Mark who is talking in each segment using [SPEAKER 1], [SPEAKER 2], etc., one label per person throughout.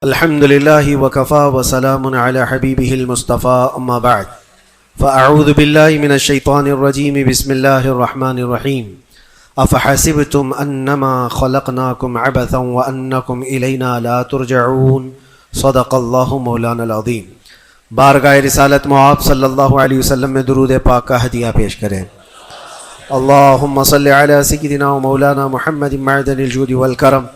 [SPEAKER 1] الحمد لله وكفى وسلام على حبيبه المصطفى أما بعد فأعوذ بالله من الشيطان الرجيم بسم الله الرحمن الرحيم أفحسبتم أنما خلقناكم عبثا وأنكم إلينا لا ترجعون صدق الله مولانا العظيم۔ بارگاہ رسالت معاب صلی اللہ علیہ وسلم میں درود پاک کا ہدیہ پیش کریں۔ اللہم صل علی سیدنا و مولانا محمد معدن الجود والکرم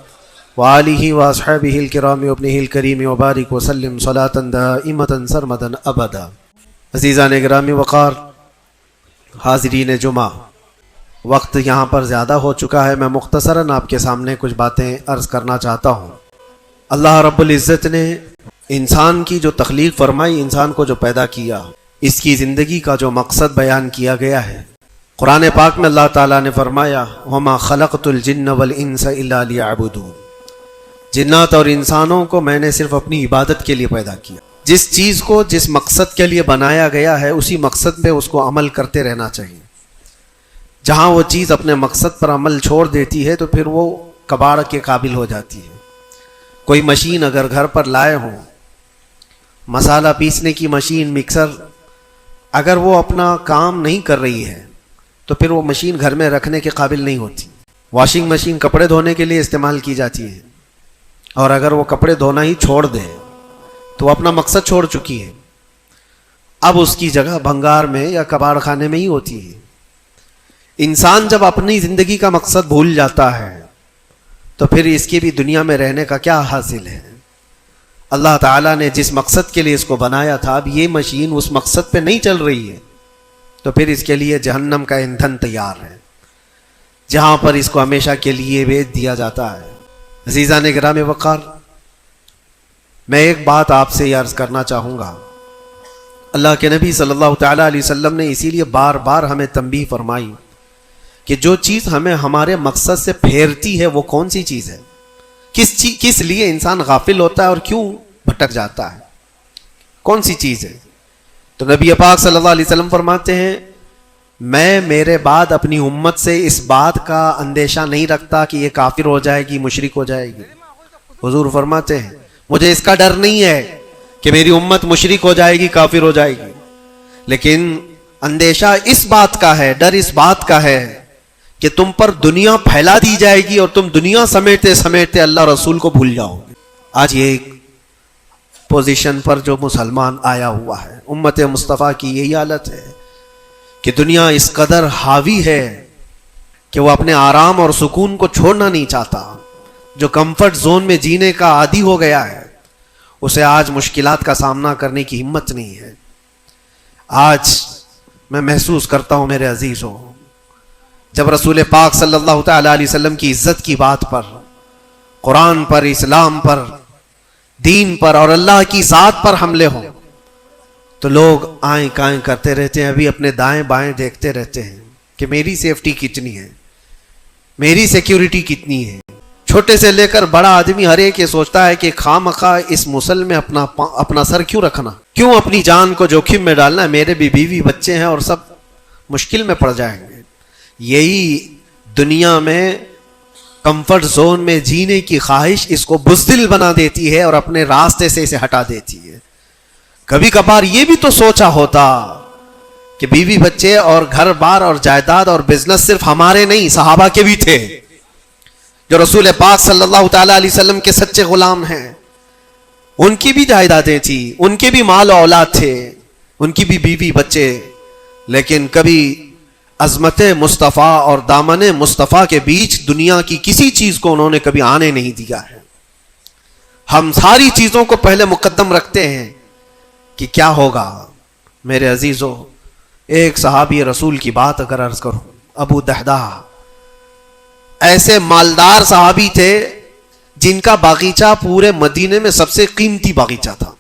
[SPEAKER 1] وآلہ واصحابہ الکرام وابنہ الکریم وبارک وسلم صلاۃ دائمۃ سرمدا ابدا۔ عزیزان گرامی وقار، حاضرین جمعہ، وقت یہاں پر زیادہ ہو چکا ہے، میں مختصراً آپ کے سامنے کچھ باتیں عرض کرنا چاہتا ہوں۔ اللہ رب العزت نے انسان کی جو تخلیق فرمائی، انسان کو جو پیدا کیا، اس کی زندگی کا جو مقصد بیان کیا گیا ہے، قرآن پاک میں اللہ تعالیٰ نے فرمایا وَمَا خَلَقْتُ الْجِنَّ وَالْإِنسَ إِلَّا لِيَعْبُدُونَ، جنات اور انسانوں کو میں نے صرف اپنی عبادت کے لیے پیدا کیا۔ جس چیز کو جس مقصد کے لیے بنایا گیا ہے، اسی مقصد پہ اس کو عمل کرتے رہنا چاہیے۔ جہاں وہ چیز اپنے مقصد پر عمل چھوڑ دیتی ہے تو پھر وہ کباڑ کے قابل ہو جاتی ہے۔ کوئی مشین اگر گھر پر لائے ہوں، مسالہ پیسنے کی مشین، مکسر، اگر وہ اپنا کام نہیں کر رہی ہے تو پھر وہ مشین گھر میں رکھنے کے قابل نہیں ہوتی۔ واشنگ مشین کپڑے دھونے کے لیے استعمال کی جاتی ہے، اور اگر وہ کپڑے دھونا ہی چھوڑ دے تو اپنا مقصد چھوڑ چکی ہے، اب اس کی جگہ بھنگار میں یا کباڑ خانے میں ہی ہوتی ہے۔ انسان جب اپنی زندگی کا مقصد بھول جاتا ہے تو پھر اس کی بھی دنیا میں رہنے کا کیا حاصل ہے؟ اللہ تعالیٰ نے جس مقصد کے لیے اس کو بنایا تھا، اب یہ مشین اس مقصد پہ نہیں چل رہی ہے تو پھر اس کے لیے جہنم کا ایندھن تیار ہے، جہاں پر اس کو ہمیشہ کے لیے بیچ دیا جاتا ہے۔ عزیزان گرامی وقار، میں ایک بات آپ سے عرض کرنا چاہوں گا۔ اللہ کے نبی صلی اللہ تعالیٰ علیہ وسلم نے اسی لیے بار بار ہمیں تنبیہ فرمائی کہ جو چیز ہمیں ہمارے مقصد سے پھیرتی ہے وہ کون سی چیز ہے، کس لیے انسان غافل ہوتا ہے اور کیوں بھٹک جاتا ہے، کون سی چیز ہے؟ تو نبی پاک صلی اللہ علیہ وسلم فرماتے ہیں، میں میرے بعد اپنی امت سے اس بات کا اندیشہ نہیں رکھتا کہ یہ کافر ہو جائے گی، مشرک ہو جائے گی۔ حضور فرماتے ہیں مجھے اس کا ڈر نہیں ہے کہ میری امت مشرک ہو جائے گی، کافر ہو جائے گی، لیکن اندیشہ اس بات کا ہے، ڈر اس بات کا ہے کہ تم پر دنیا پھیلا دی جائے گی اور تم دنیا سمیٹتے سمیٹتے اللہ رسول کو بھول جاؤ گے۔ آج یہ ایک پوزیشن پر جو مسلمان آیا ہوا ہے، امت مصطفیٰ کی یہی حالت ہے کہ دنیا اس قدر حاوی ہے کہ وہ اپنے آرام اور سکون کو چھوڑنا نہیں چاہتا۔ جو کمفرٹ زون میں جینے کا عادی ہو گیا ہے، اسے آج مشکلات کا سامنا کرنے کی ہمت نہیں ہے۔ آج میں محسوس کرتا ہوں میرے عزیزوں، جب رسول پاک صلی اللہ تعالیٰ علیہ وسلم کی عزت کی بات پر، قرآن پر، اسلام پر، دین پر اور اللہ کی ذات پر حملے ہوں تو لوگ آئیں کائیں کرتے رہتے ہیں، ابھی اپنے دائیں بائیں دیکھتے رہتے ہیں کہ میری سیفٹی کتنی ہے، میری سیکیورٹی کتنی ہے۔ چھوٹے سے لے کر بڑا آدمی ہر ایک یہ سوچتا ہے کہ خواہ اس مسل میں اپنا سر کیوں رکھنا، کیوں اپنی جان کو جوخم میں ڈالنا ہے، میرے بھی بیوی بچے ہیں اور سب مشکل میں پڑ جائیں گے۔ یہی دنیا میں کمفرٹ زون میں جینے کی خواہش اس کو بزدل بنا دیتی ہے اور اپنے راستے سے اسے ہٹا دیتی ہے۔ کبھی کبھار یہ بھی تو سوچا ہوتا کہ بیوی بچے اور گھر بار اور جائیداد اور بزنس صرف ہمارے نہیں، صحابہ کے بھی تھے، جو رسول پاک صلی اللہ تعالیٰ علیہ وسلم کے سچے غلام ہیں، ان کی بھی جائیدادیں تھیں، ان کے بھی مال و اولاد تھے، ان کی بھی بیوی بچے، لیکن کبھی عظمت مصطفیٰ اور دامن مصطفیٰ کے بیچ دنیا کی کسی چیز کو انہوں نے کبھی آنے نہیں دیا ہے۔ ہم ساری چیزوں کو پہلے مقدم رکھتے ہیں کہ کیا ہوگا۔ میرے عزیزوں، ایک صحابی رسول کی بات اگر عرض کروں، ابو دحدہ، ایسے مالدار صحابی تھے جن کا باغیچہ پورے مدینے میں سب سے قیمتی باغیچہ تھا،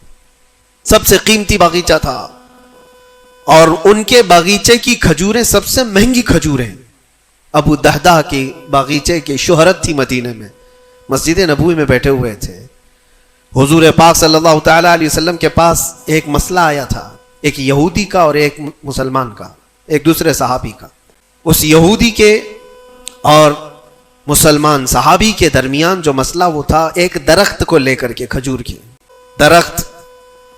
[SPEAKER 1] سب سے قیمتی باغیچہ تھا، اور ان کے باغیچے کی کھجوریں سب سے مہنگی کھجوریں۔ ابو دحدہ کے باغیچے کی شہرت تھی مدینے میں، مسجد نبوی میں بیٹھے ہوئے تھے۔ حضور پاک صلی اللہ تعالیٰ علیہ وسلم کے پاس ایک مسئلہ آیا تھا، ایک یہودی کا اور ایک مسلمان کا، ایک دوسرے صحابی کا۔ اس یہودی کے اور مسلمان صحابی کے درمیان جو مسئلہ وہ تھا ایک درخت کو لے کر کے، کھجور کے درخت،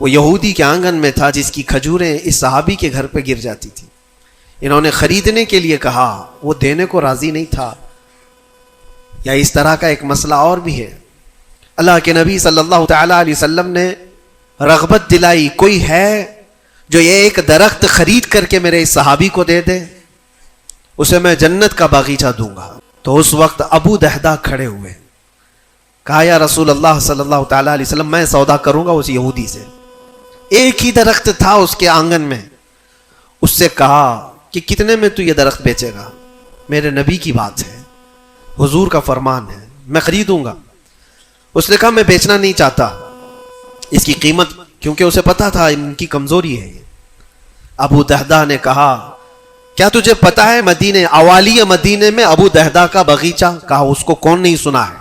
[SPEAKER 1] وہ یہودی کے آنگن میں تھا جس کی کھجوریں اس صحابی کے گھر پہ گر جاتی تھی. انہوں نے خریدنے کے لیے کہا، وہ دینے کو راضی نہیں تھا. یا اس طرح کا ایک مسئلہ اور بھی ہے. اللہ کے نبی صلی اللہ تعالی علیہ وسلم نے رغبت دلائی، کوئی ہے جو یہ ایک درخت خرید کر کے میرے اس صحابی کو دے دے، اسے میں جنت کا باغیچہ دوں گا. تو اس وقت ابو دہدہ کھڑے ہوئے، کہا یا رسول اللہ صلی اللہ تعالی علیہ وسلم، میں سودا کروں گا اس یہودی سے. ایک ہی درخت تھا اس کے آنگن میں. اس سے کہا کہ کتنے میں تو یہ درخت بیچے گا؟ میرے نبی کی بات ہے، حضور کا فرمان ہے، میں خریدوں گا. اس نے کہا میں بیچنا نہیں چاہتا اس کی قیمت، کیونکہ اسے پتا تھا ان کی کمزوری ہے. ابو دہدہ نے کہا کیا تجھے پتا ہے مدینے، اوالی مدینے میں ابو دہدہ کا باغیچہ؟ کہا اس کو کون نہیں سنا ہے،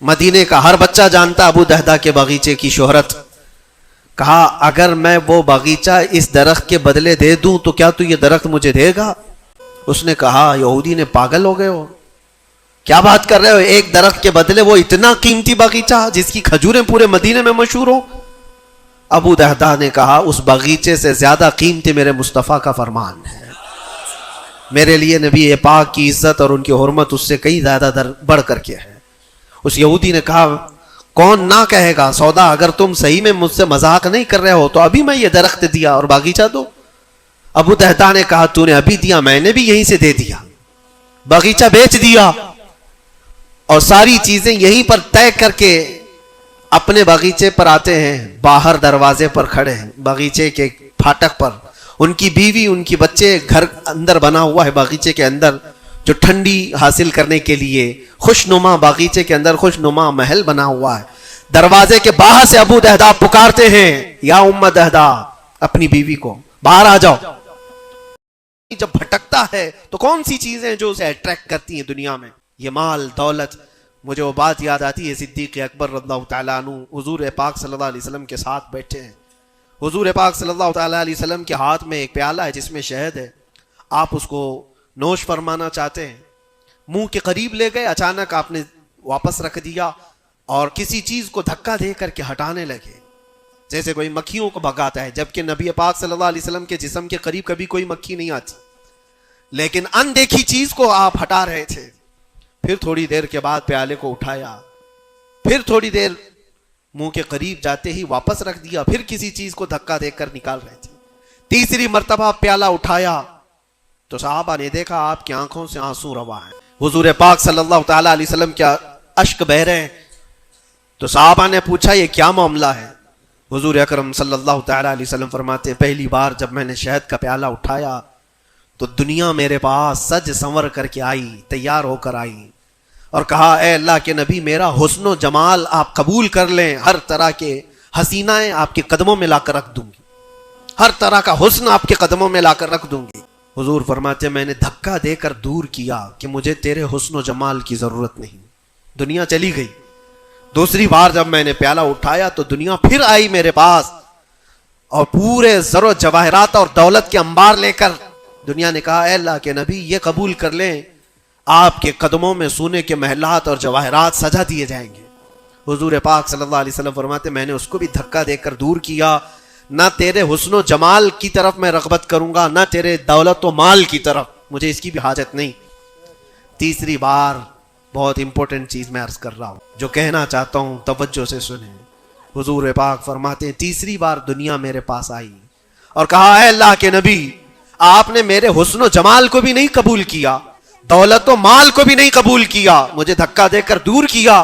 [SPEAKER 1] مدینے کا ہر بچہ جانتا ابو دہدہ کے باغیچے کی شہرت. کہا اگر میں وہ باغیچہ اس درخت کے بدلے دے دوں تو کیا تو یہ درخت مجھے دے گا؟ اس نے کہا یہودی نے پاگل ہو گئے ہو، کیا بات کر رہے ہو، ایک درخت کے بدلے وہ اتنا قیمتی باغیچہ جس کی کھجوریں پورے مدینے میں مشہور ہو. ابو دہدہ نے کہا اس باغیچے سے زیادہ قیمتی میرے مصطفیٰ کا فرمان ہے، میرے لیے نبی پاک کی عزت اور ان کی حرمت اس سے کئی زیادہ بڑھ کر کے ہے. اس یہودی نے کہا کون نہ کہے گا سودا، اگر تم صحیح میں مجھ سے مذاق نہیں کر رہے ہو تو ابھی میں یہ درخت دیا اور باغیچہ دو. ابو دہدہ نے کہا تو نے ابھی دیا، میں نے بھی یہیں سے دے دیا، باغیچہ بیچ دیا اور ساری چیزیں یہیں پر طے کر کے اپنے باغیچے پر آتے ہیں. باہر دروازے پر کھڑے ہیں باغیچے کے پھاٹک پر، ان کی بیوی ان کی بچے، گھر اندر بنا ہوا ہے باغیچے کے اندر جو ٹھنڈی حاصل کرنے کے لیے خوش نما، باغیچے کے اندر خوش نما محل بنا ہوا ہے. دروازے کے باہر سے ابو دہدہ پکارتے ہیں یا ام دہدہ، اپنی بیوی کو باہر آ جاؤ. جب بھٹکتا ہے تو کون سی چیزیں جو اسے اٹریکٹ کرتی ہیں دنیا میں؟ یہ مال دولت. مجھے وہ بات یاد آتی ہے صدیق اکبر رضی اللہ تعالیٰ عنہ حضور پاک صلی اللہ علیہ وسلم کے ساتھ بیٹھے ہیں. حضور پاک صلی اللہ تعالیٰ علیہ وسلم کے ہاتھ میں ایک پیالہ ہے جس میں شہد ہے، آپ اس کو نوش فرمانا چاہتے ہیں، منہ کے قریب لے گئے، اچانک آپ نے واپس رکھ دیا اور کسی چیز کو دھکا دے کر کے ہٹانے لگے جیسے کوئی مکھیوں کو بھگاتا ہے، جبکہ نبی پاک صلی اللہ علیہ وسلم کے جسم کے قریب کبھی کوئی مکھی نہیں آتی، لیکن اندیکھی چیز کو آپ ہٹا رہے تھے. پھر تھوڑی دیر کے بعد پیالے کو اٹھایا، پھر تھوڑی دیر منہ کے قریب جاتے ہی واپس رکھ دیا، پھر کسی چیز کو دھکا دے کر نکال رہے تھے. تیسری مرتبہ پیالہ اٹھایا تو صحابہ نے دیکھا آپ کی آنکھوں سے آنسو روا ہیں، حضور پاک صلی اللہ تعالیٰ علیہ وسلم کیا اشک بہ رہے ہیں. تو صحابہ نے پوچھا یہ کیا معاملہ ہے؟ حضور اکرم صلی اللہ تعالیٰ علیہ وسلم فرماتے پہلی بار جب میں نے شہد کا پیالہ اٹھایا تو دنیا میرے پاس سج سنور کر کے آئی، تیار ہو کر آئی اور کہا اے اللہ کے نبی میرا حسن و جمال آپ قبول کر لیں، ہر طرح کے حسینائیں آپ کے قدموں میں لا کر رکھ دوں گی، ہر طرح کا حسن آپ کے قدموں میں لا کر رکھ دوں گی. حضور فرماتے میں نے دھکا دے کر دور کیا کہ مجھے تیرے حسن و جمال کی ضرورت نہیں. دنیا چلی گئی. دوسری بار جب میں نے پیالہ اٹھایا تو دنیا پھر آئی میرے پاس اور پورے زر و جواہرات اور دولت کے انبار لے کر. دنیا نے کہا اے اللہ کے نبی یہ قبول کر لیں، آپ کے قدموں میں سونے کے محلات اور جواہرات سجا دیے جائیں گے. حضور پاک صلی اللہ علیہ وسلم فرماتے میں نے اس کو بھی دھکا دے کر دور کیا. نہ تیرے حسن و جمال کی طرف میں رغبت کروں گا، نہ تیرے دولت و مال کی طرف، مجھے اس کی بھی حاجت نہیں. تیسری بار بہت امپورٹنٹ چیز میں عرض کر رہا ہوں، جو کہنا چاہتا ہوں توجہ سے سنیں. حضور پاک فرماتے ہیں تیسری بار دنیا میرے پاس آئی اور کہا اے اللہ کے نبی آپ نے میرے حسن و جمال کو بھی نہیں قبول کیا، دولت و مال کو بھی نہیں قبول کیا، مجھے دھکا دے کر دور کیا،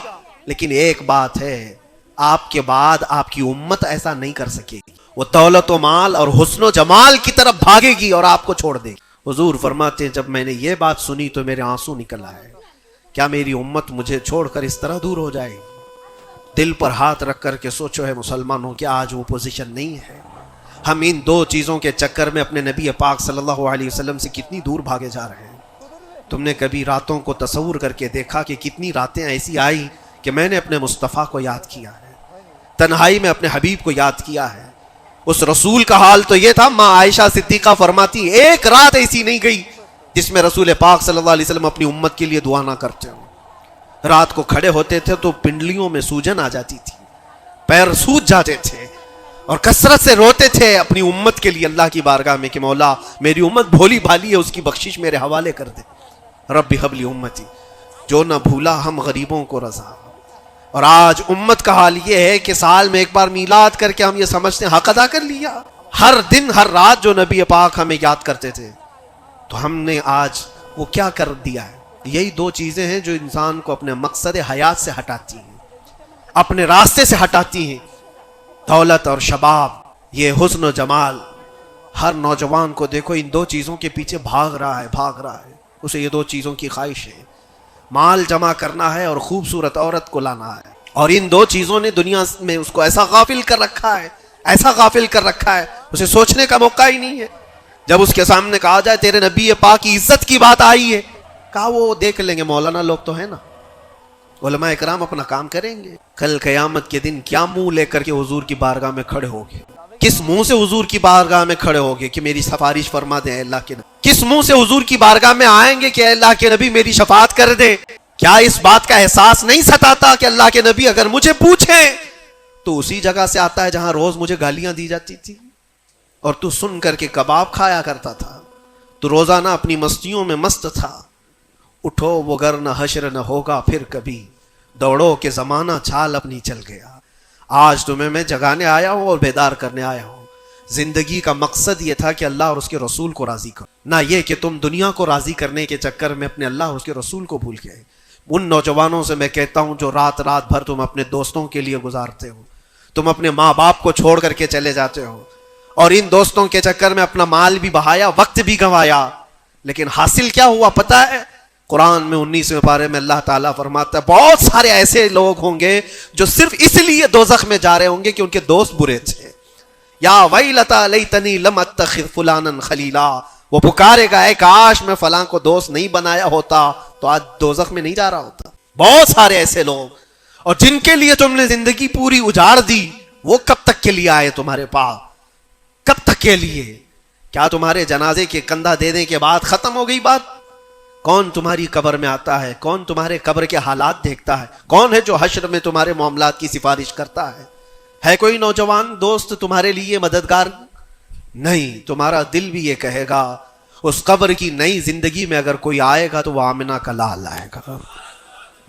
[SPEAKER 1] لیکن ایک بات ہے آپ کے بعد آپ کی امت ایسا نہیں کر سکے گی، وہ دولت و مال اور حسن و جمال کی طرف بھاگے گی اور آپ کو چھوڑ دے گی. حضور فرماتے ہیں جب میں نے یہ بات سنی تو میرے آنسو نکل آئے. کیا میری امت مجھے چھوڑ کر اس طرح دور ہو جائے گی؟ دل پر ہاتھ رکھ کر کے سوچو ہے مسلمانوں کہ آج وہ پوزیشن نہیں ہے. ہم ان دو چیزوں کے چکر میں اپنے نبی پاک صلی اللہ علیہ وسلم سے کتنی دور بھاگے جا رہے ہیں. تم نے کبھی راتوں کو تصور کر کے دیکھا کہ کتنی راتیں ایسی آئی کہ میں نے اپنے مصطفیٰ کو یاد کیا ہے، تنہائی میں اپنے حبیب کو یاد کیا ہے. اس رسول کا حال تو یہ تھا، ماں عائشہ صدیقہ فرماتی ایک رات ایسی نہیں گئی جس میں رسول پاک صلی اللہ علیہ وسلم اپنی امت کے لیے دعا نہ کرتے ہوں. رات کو کھڑے ہوتے تھے تو پنڈلیوں میں سوجن آ جاتی تھی، پیر سوج جاتے تھے اور کثرت سے روتے تھے اپنی امت کے لیے اللہ کی بارگاہ میں کہ مولا میری امت بھولی بھالی ہے، اس کی بخشش میرے حوالے کر دے، رب حب لی امتی، جو نہ بھولا ہم غریبوں کو رضا۔ اور آج امت کا حال یہ ہے کہ سال میں ایک بار میلاد کر کے ہم یہ سمجھتے ہیں حق ادا کر لیا، ہر دن ہر رات جو نبی پاک ہمیں یاد کرتے تھے، تو ہم نے آج وہ کیا کر دیا ہے؟ یہی دو چیزیں ہیں جو انسان کو اپنے مقصد حیات سے ہٹاتی ہیں، اپنے راستے سے ہٹاتی ہیں، دولت اور شباب، یہ حسن و جمال۔ ہر نوجوان کو دیکھو ان دو چیزوں کے پیچھے بھاگ رہا ہے، اسے یہ دو چیزوں کی خواہش ہے، مال جمع کرنا ہے اور خوبصورت عورت کو لانا ہے، اور ان دو چیزوں نے دنیا میں اس کو ایسا غافل کر رکھا ہے اسے سوچنے کا موقع ہی نہیں ہے۔ جب اس کے سامنے کہا جائے تیرے نبی پاک کی عزت کی بات آئی ہے، کہا وہ دیکھ لیں گے، مولانا لوگ تو ہے نا، علماء اکرام اپنا کام کریں گے، کل قیامت کے دن کیا منہ لے کر کے حضور کی بارگاہ میں کھڑے ہوگے؟ کس منہ سے حضور کی بارگاہ میں کھڑے ہوگے کہ میری سفارش فرما دیں اے اللہ کے نبی؟ کس منہ سے حضور کی بارگاہ میں آئیں گے کہ اے اللہ کے نبی میری شفاعت کر دیں؟ کیا اس بات کا احساس نہیں ستاتا کہ اللہ کے نبی اگر مجھے پوچھیں تو اسی جگہ سے آتا ہے جہاں روز مجھے گالیاں دی جاتی تھی اور تو سن کر کے کباب کھایا کرتا تھا، تو روزانہ اپنی مستیوں میں مست تھا، اٹھو وہ گر نہ حشر نہ ہوگا پھر کبھی، دوڑو کہ زمانہ چھال اپنی چل گیا۔ آج تمہیں میں جگانے آیا ہوں اور بیدار کرنے آیا ہوں۔ زندگی کا مقصد یہ تھا کہ اللہ اور اس کے رسول کو راضی کرو، نہ یہ کہ تم دنیا کو راضی کرنے کے چکر میں اپنے اللہ اور اس کے رسول کو بھول گئے۔ ان نوجوانوں سے میں کہتا ہوں جو رات بھر تم اپنے دوستوں کے لیے گزارتے ہو، تم اپنے ماں باپ کو چھوڑ کر کے چلے جاتے ہو اور ان دوستوں کے چکر میں اپنا مال بھی بہایا، وقت بھی گنوایا، لیکن حاصل کیا ہوا پتہ ہے؟ قرآن میں 19ویں پارے میں اللہ تعالیٰ فرماتا ہے بہت سارے ایسے لوگ ہوں گے جو صرف اس لیے دوزخ میں جا رہے ہوں گے کہ ان کے دوست برے تھے۔ یا ویلتا لیتنی لم اتخذ فلانا خلیلا، وہ پکارے گا اے کاش میں فلاں کو دوست نہیں بنایا ہوتا تو آج دوزخ میں نہیں جا رہا ہوتا۔ بہت سارے ایسے لوگ، اور جن کے لیے تم نے زندگی پوری اجاڑ دی، وہ کب تک کے لیے آئے تمہارے پاس؟ کب تک کے لیے؟ کیا تمہارے جنازے کے کندھا دینے کے بعد ختم ہو گئی بات؟ کون تمہاری قبر میں آتا ہے؟ کون تمہارے قبر کے حالات دیکھتا ہے؟ کون ہے جو حشر میں تمہارے معاملات کی سفارش کرتا ہے کوئی نوجوان دوست تمہارے لیے مددگار؟ نہیں۔ تمہارا دل بھی یہ کہے گا اس قبر کی نئی زندگی میں اگر کوئی آئے گا تو وہ آمنہ کا لال آئے گا،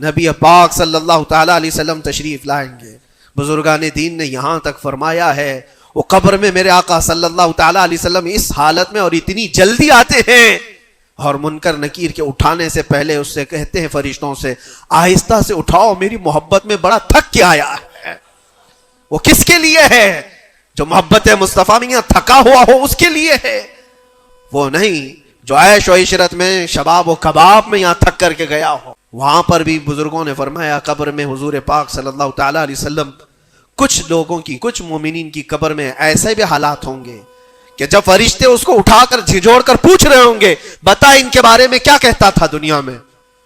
[SPEAKER 1] نبی پاک صلی اللہ تعالیٰ علیہ وسلم تشریف لائیں گے۔ بزرگان دین نے یہاں تک فرمایا ہے وہ قبر میں میرے آقا صلی اللہ تعالیٰ علیہ وسلم اس حالت میں اور اتنی جلدی آتے ہیں، اور منکر نکیر کے اٹھانے سے پہلے اس سے کہتے ہیں فرشتوں سے آہستہ سے اٹھاؤ، میری محبت میں بڑا تھک کے آیا ہے۔ وہ کس کے لیے ہے؟ جو محبت مصطفیٰ میں یہاں تھکا ہوا ہو اس کے لیے ہے، وہ نہیں جو عیش و عشرت میں شباب و کباب میں یہاں تھک کر کے گیا ہو۔ وہاں پر بھی بزرگوں نے فرمایا قبر میں حضور پاک صلی اللہ تعالیٰ علیہ وسلم کچھ لوگوں کی، کچھ مومنین کی قبر میں ایسے بھی حالات ہوں گے کہ جب فرشتے اس کو اٹھا کر جھجوڑ کر پوچھ رہے ہوں گے بتا ان کے بارے میں کیا کہتا تھا دنیا میں،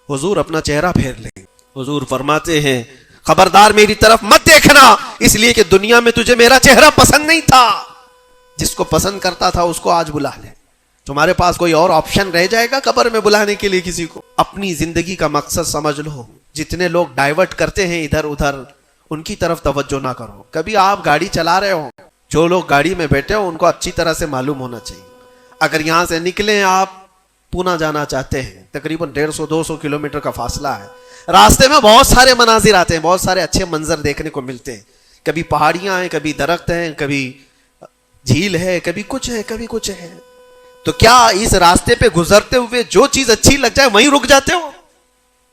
[SPEAKER 1] حضور اپنا چہرہ پھیر لیں گے۔ حضور فرماتے ہیں خبردار میری طرف مت دیکھنا، اس لیے کہ دنیا میں تجھے میرا چہرہ پسند نہیں تھا، جس کو پسند کرتا تھا اس کو آج بلا لے۔ تمہارے پاس کوئی اور آپشن رہ جائے گا قبر میں بلانے کے لیے کسی کو؟ اپنی زندگی کا مقصد سمجھ لو۔ جتنے لوگ ڈائیورٹ کرتے ہیں ادھر ادھر، ان کی طرف توجہ نہ کرو۔ کبھی آپ گاڑی چلا رہے ہو، جو لوگ گاڑی میں بیٹھے ہو ان کو اچھی طرح سے معلوم ہونا چاہیے، اگر یہاں سے نکلیں آپ پونا جانا چاہتے ہیں، تقریباً 150-200 کلومیٹر کا فاصلہ ہے، راستے میں بہت سارے مناظر آتے ہیں، بہت سارے اچھے منظر دیکھنے کو ملتے ہیں، کبھی پہاڑیاں ہیں، کبھی درخت ہیں، کبھی جھیل ہے، کبھی کچھ ہے، کبھی کچھ ہے۔ تو کیا اس راستے پہ گزرتے ہوئے جو چیز اچھی لگ جائے وہیں رک جاتے ہو؟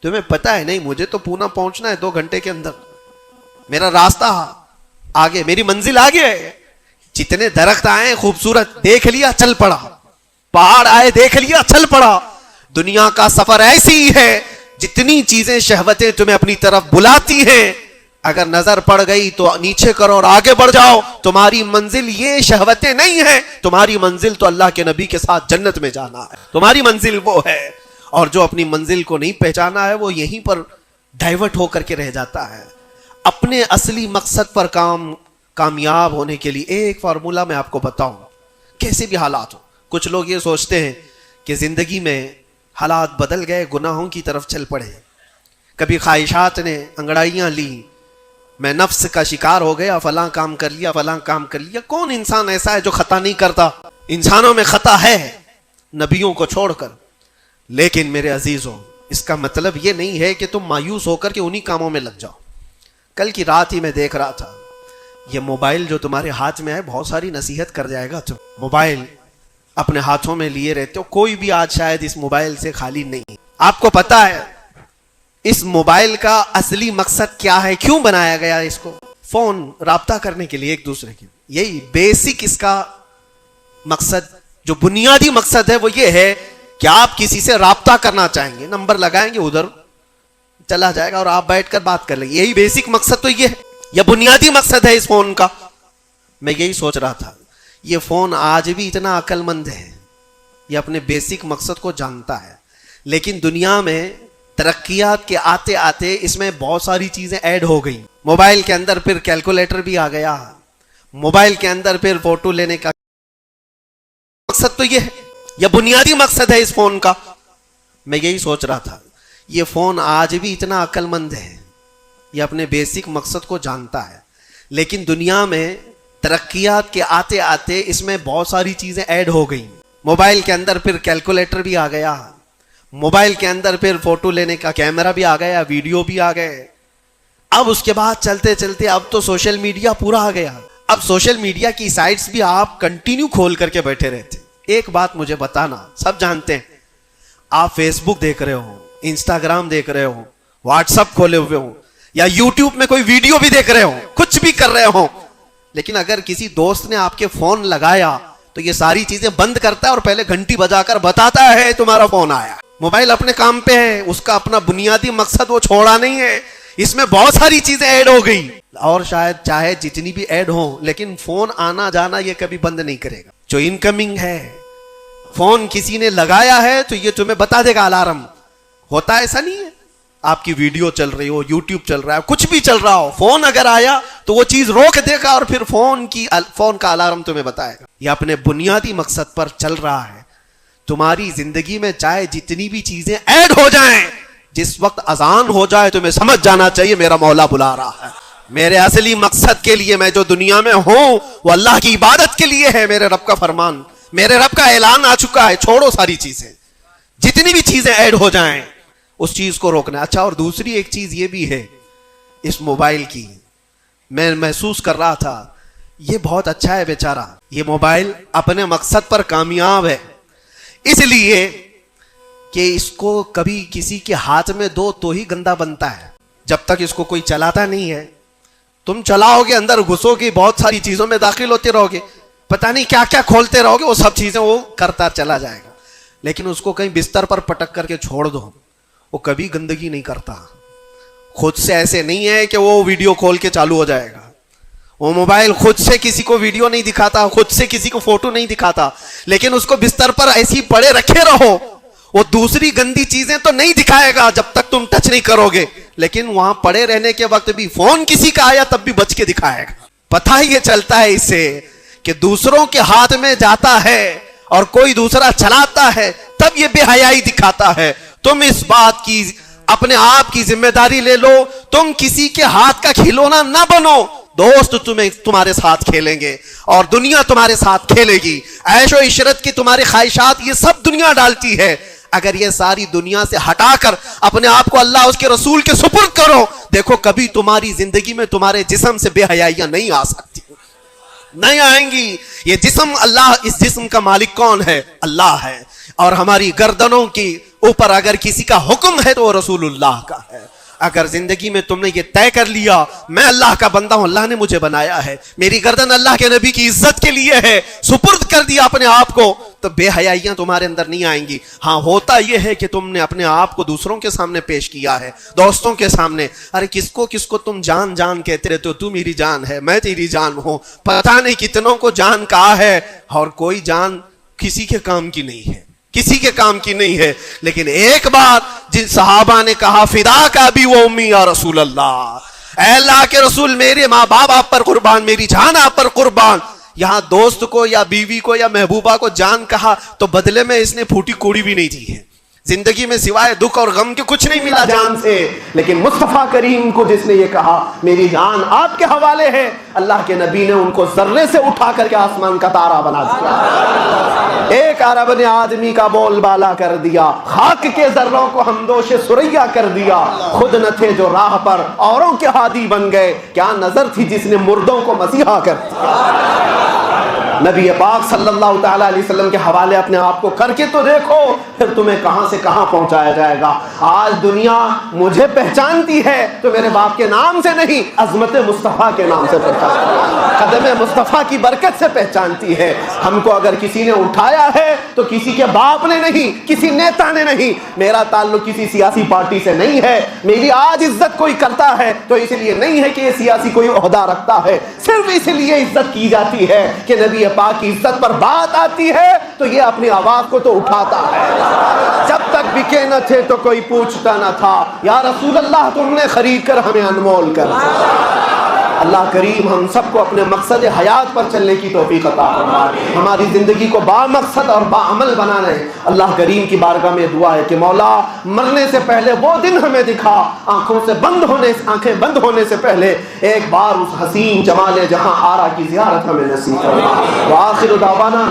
[SPEAKER 1] تمہیں پتا ہے نہیں مجھے تو پونا پہنچنا ہے 2 گھنٹے کے اندر، میرا راستہ آگے، میری منزل آگے ہے۔ جتنے درخت آئے خوبصورت دیکھ لیا چل پڑا، پہاڑ آئے دیکھ لیا چل پڑا۔ دنیا کا سفر ایسی ہی ہے، جتنی چیزیں شہوتیں تمہیں اپنی طرف بلاتی ہیں، اگر نظر پڑ گئی تو نیچے کرو اور آگے بڑھ جاؤ۔ تمہاری منزل یہ شہوتیں نہیں ہیں، تمہاری منزل تو اللہ کے نبی کے ساتھ جنت میں جانا ہے، تمہاری منزل وہ ہے۔ اور جو اپنی منزل کو نہیں پہچانا ہے وہ یہیں پر ڈائیورٹ ہو کر کے رہ جاتا ہے۔ اپنے اصلی مقصد پر کامیاب ہونے کے لیے ایک فارمولا میں آپ کو بتاؤں، کیسے بھی حالات ہو۔ کچھ لوگ یہ سوچتے ہیں کہ زندگی میں حالات بدل گئے، گناہوں کی طرف چل پڑے، کبھی خواہشات نے انگڑائیاں لی، میں نفس کا شکار ہو گیا، فلاں کام کر لیا، فلاں کام کر لیا۔ کون انسان ایسا ہے جو خطا نہیں کرتا؟ انسانوں میں خطا ہے، نبیوں کو چھوڑ کر۔ لیکن میرے عزیزوں، اس کا مطلب یہ نہیں ہے کہ تم مایوس ہو کر کے انہی کاموں میں لگ جاؤ۔ کل کی رات ہی میں دیکھ رہا تھا، یہ موبائل جو تمہارے ہاتھ میں ہے بہت ساری نصیحت کر جائے گا۔ تم موبائل اپنے ہاتھوں میں لیے رہتے ہو، کوئی بھی آج شاید اس موبائل سے خالی نہیں۔ آپ کو پتا ہے اس موبائل کا اصلی مقصد کیا ہے؟ کیوں بنایا گیا اس کو؟ فون، رابطہ کرنے کے لیے ایک دوسرے کے، یہی بیسک اس کا مقصد، جو بنیادی مقصد ہے وہ یہ ہے کہ آپ کسی سے رابطہ کرنا چاہیں گے، نمبر لگائیں گے، ادھر چلا جائے گا اور آپ بیٹھ کر بات کر لیں گے۔ یہی بیسک مقصد تو یہ ہے، یہ بنیادی مقصد ہے اس فون کا۔ میں یہی سوچ رہا تھا، یہ فون آج بھی اتنا عقل مند ہے، یہ اپنے بیسک مقصد کو جانتا ہے، لیکن دنیا میں ترقیات کے آتے آتے اس میں بہت ساری چیزیں ایڈ ہو گئی۔ موبائل کے اندر پھر کیلکولیٹر بھی آ گیا، موبائل کے اندر پھر فوٹو لینے کا مقصد تو یہ ہے، یہ بنیادی مقصد ہے اس فون کا۔ میں یہی سوچ رہا تھا، یہ فون آج بھی اتنا عقل مند ہے، یہ اپنے بیسک مقصد کو جانتا ہے، لیکن دنیا میں ترقیات کے آتے آتے اس میں بہت ساری چیزیں ایڈ ہو گئی۔ موبائل کے اندر پھر کیلکولیٹر بھی آ گیا، موبائل کے اندر پھر فوٹو لینے کا کیمرہ بھی آ گیا، ویڈیو بھی آ گئے۔ اب اس کے بعد چلتے چلتے اب تو سوشل میڈیا پورا آ گیا۔ اب سوشل میڈیا کی سائٹس بھی آپ کنٹینیو کھول کر کے بیٹھے رہتے۔ ایک بات مجھے بتانا، سب جانتے ہیں، آپ فیس بک دیکھ رہے ہو، انسٹاگرام دیکھ رہے ہو، واٹس ایپ کھولے ہوئے ہو، یا یوٹیوب میں کوئی ویڈیو بھی دیکھ رہے ہو، کچھ بھی کر رہے ہو، لیکن اگر کسی دوست نے آپ کے فون لگایا تو یہ ساری چیزیں بند کرتا ہے اور پہلے گھنٹی بجا کر بتاتا ہے تمہارا فون آیا۔ موبائل اپنے کام پہ ہے، اس کا اپنا بنیادی مقصد وہ چھوڑا نہیں ہے، اس میں بہت ساری چیزیں ایڈ ہو گئی، اور شاید چاہے جتنی بھی ایڈ ہوں لیکن فون آنا جانا یہ کبھی بند نہیں کرے گا۔ جو انکمنگ ہے، فون کسی نے لگایا ہے تو یہ تمہیں بتا دے گا، الارم ہوتا ہے، ایسا نہیں ہے آپ کی ویڈیو چل رہی ہو، یوٹیوب چل رہا ہے، کچھ بھی چل رہا ہو، فون اگر آیا تو وہ چیز روک دے گا اور پھر فون کا الارم تمہیں بتائے گا۔ یہ اپنے بنیادی مقصد پر چل رہا ہے۔ تمہاری زندگی میں چاہے جتنی بھی چیزیں ایڈ ہو جائیں، جس وقت اذان ہو جائے تمہیں سمجھ جانا چاہیے میرا مولا بلا رہا ہے، میرے اصلی مقصد کے لیے میں جو دنیا میں ہوں وہ اللہ کی عبادت کے لیے ہے۔ میرے رب کا فرمان، میرے رب کا اعلان آ چکا ہے، چھوڑو ساری چیزیں، جتنی بھی چیزیں ایڈ ہو جائیں اس چیز کو روکنا۔ اچھا، اور دوسری ایک چیز یہ بھی ہے اس موبائل کی، میں محسوس کر رہا تھا، یہ بہت اچھا ہے بیچارہ، یہ موبائل اپنے مقصد پر کامیاب ہے، اس لیے کہ اس کو کبھی کسی کے ہاتھ میں دو تو ہی گندا بنتا ہے۔ جب تک اس کو کوئی چلاتا نہیں ہے، تم چلاؤ گے، اندر گھسو گے، بہت ساری چیزوں میں داخل ہوتے رہو گے، پتہ نہیں کیا کیا کھولتے رہو گے، وہ سب چیزیں وہ کرتا چلا جائے گا۔ لیکن اس کو کہیں بستر پر پٹک کر کے چھوڑ دو، وہ کبھی گندگی نہیں کرتا، خود سے ایسے نہیں ہے کہ وہ ویڈیو کھول کے چالو ہو جائے گا، وہ موبائل خود سے کسی کو ویڈیو نہیں دکھاتا، خود سے کسی کو فوٹو نہیں دکھاتا، لیکن اس کو بستر پر ایسی پڑے رکھے رہو، وہ دوسری گندی چیزیں تو نہیں دکھائے گا جب تک تم ٹچ نہیں کرو گے، لیکن وہاں پڑے رہنے کے وقت بھی فون کسی کا آیا تب بھی بچ کے دکھائے گا۔ پتہ ہی یہ چلتا ہے اس سے کہ دوسروں کے ہاتھ میں جاتا ہے اور کوئی دوسرا چلاتا ہے تب یہ بے حیائی دکھاتا ہے۔ تم اس بات کی اپنے آپ کی ذمہ داری لے لو، تم کسی کے ہاتھ کا کھلونا نہ بنو، دوست تمہارے ساتھ کھیلیں گے اور دنیا تمہارے ساتھ کھیلے گی، عیش و عشرت کی تمہاری خواہشات یہ سب دنیا ڈالتی ہے۔ اگر یہ ساری دنیا سے ہٹا کر اپنے آپ کو اللہ اس کے رسول کے سپرد کرو، دیکھو کبھی تمہاری زندگی میں تمہارے جسم سے بے حیائیاں نہیں آ سکتی، نہیں آئیں گی۔ یہ جسم، اللہ، اس جسم کا مالک کون ہے؟ اللہ ہے، اور ہماری گردنوں کی اوپر اگر کسی کا حکم ہے تو وہ رسول اللہ کا ہے۔ اگر زندگی میں تم نے یہ طے کر لیا میں اللہ کا بندہ ہوں، اللہ نے مجھے بنایا ہے، میری گردن اللہ کے نبی کی عزت کے لیے ہے، سپرد کر دیا اپنے آپ کو، تو بے حیائیاں تمہارے اندر نہیں آئیں گی۔ ہاں، ہوتا یہ ہے کہ تم نے اپنے آپ کو دوسروں کے سامنے پیش کیا ہے، دوستوں کے سامنے، ارے کس کو تم جان جان کہتے رہتے ہو، تو میری جان ہے، میں تیری جان ہوں، پتہ نہیں کتنوں کو جان کہا ہے اور کوئی جان کسی کے کام کی نہیں ہے، کسی کے کام کی نہیں ہے۔ لیکن ایک بات جن صحابہ نے کہا، فدا کا بھی وہ امی یا رسول اللہ، اے اللہ کے رسول میرے ماں باپ آپ پر قربان، میری جان آپ پر قربان۔ یہاں دوست کو یا بیوی کو یا محبوبہ کو جان کہا تو بدلے میں اس نے پھوٹی کوڑی بھی نہیں دی ہے، زندگی میں سوائے دکھ اور غم کے کچھ نہیں ملا
[SPEAKER 2] جان سے، لیکن مصطفیٰ کریم کو جس نے یہ کہا میری جان آپ کے حوالے ہے، اللہ کے نبی نے ان کو ذرے سے اٹھا کر کے آسمان کا تارا بنا دیا، ایک عرب نے آدمی کا بول بالا کر دیا، خاک کے ذروں کو ہمدوش سریا کر دیا، خود نہ تھے جو راہ پر اوروں کے ہادی بن گئے، کیا نظر تھی جس نے مردوں کو مسیحا کر دیا۔ نبی پاک صلی اللہ تعالیٰ علیہ وسلم کے حوالے اپنے آپ کو کر کے تو دیکھو، پھر تمہیں کہاں سے کہاں پہنچایا جائے گا۔ آج دنیا مجھے پہچانتی ہے تو میرے باپ کے نام سے نہیں، عظمت مصطفیٰ کے نام سے پہچانتی ہے، قدم مصطفیٰ کی برکت سے پہچانتی ہے۔ ہم کو اگر کسی نے اٹھایا ہے تو کسی کے باپ نے نہیں، کسی نیتا نے نہیں، میرا تعلق کسی سیاسی پارٹی سے نہیں ہے۔ میری آج عزت کوئی کرتا ہے تو اس لیے نہیں ہے کہ یہ سیاسی کوئی عہدہ رکھتا ہے، صرف اس لیے عزت کی جاتی ہے کہ نبی پاک کی عزت پر بات آتی ہے تو یہ اپنی آواز کو تو اٹھاتا ہے۔ جب تک بکے نہ تھے تو کوئی پوچھتا نہ تھا، یا رسول اللہ تم نے خرید کر ہمیں انمول کر دیا۔ اللہ کریم ہم سب کو اپنے مقصد حیات پر چلنے کی توفیق عطا فرمائے، ہماری زندگی کو با مقصد اور با عمل بنانے۔ اللہ کریم کی بارگاہ میں دعا ہے کہ مولا مرنے سے پہلے وہ دن ہمیں دکھا، آنکھیں بند ہونے سے پہلے ایک بار اس حسین جمال جہاں آرا کی زیارت ہمیں نصیب فرما۔ وآخر دعوانا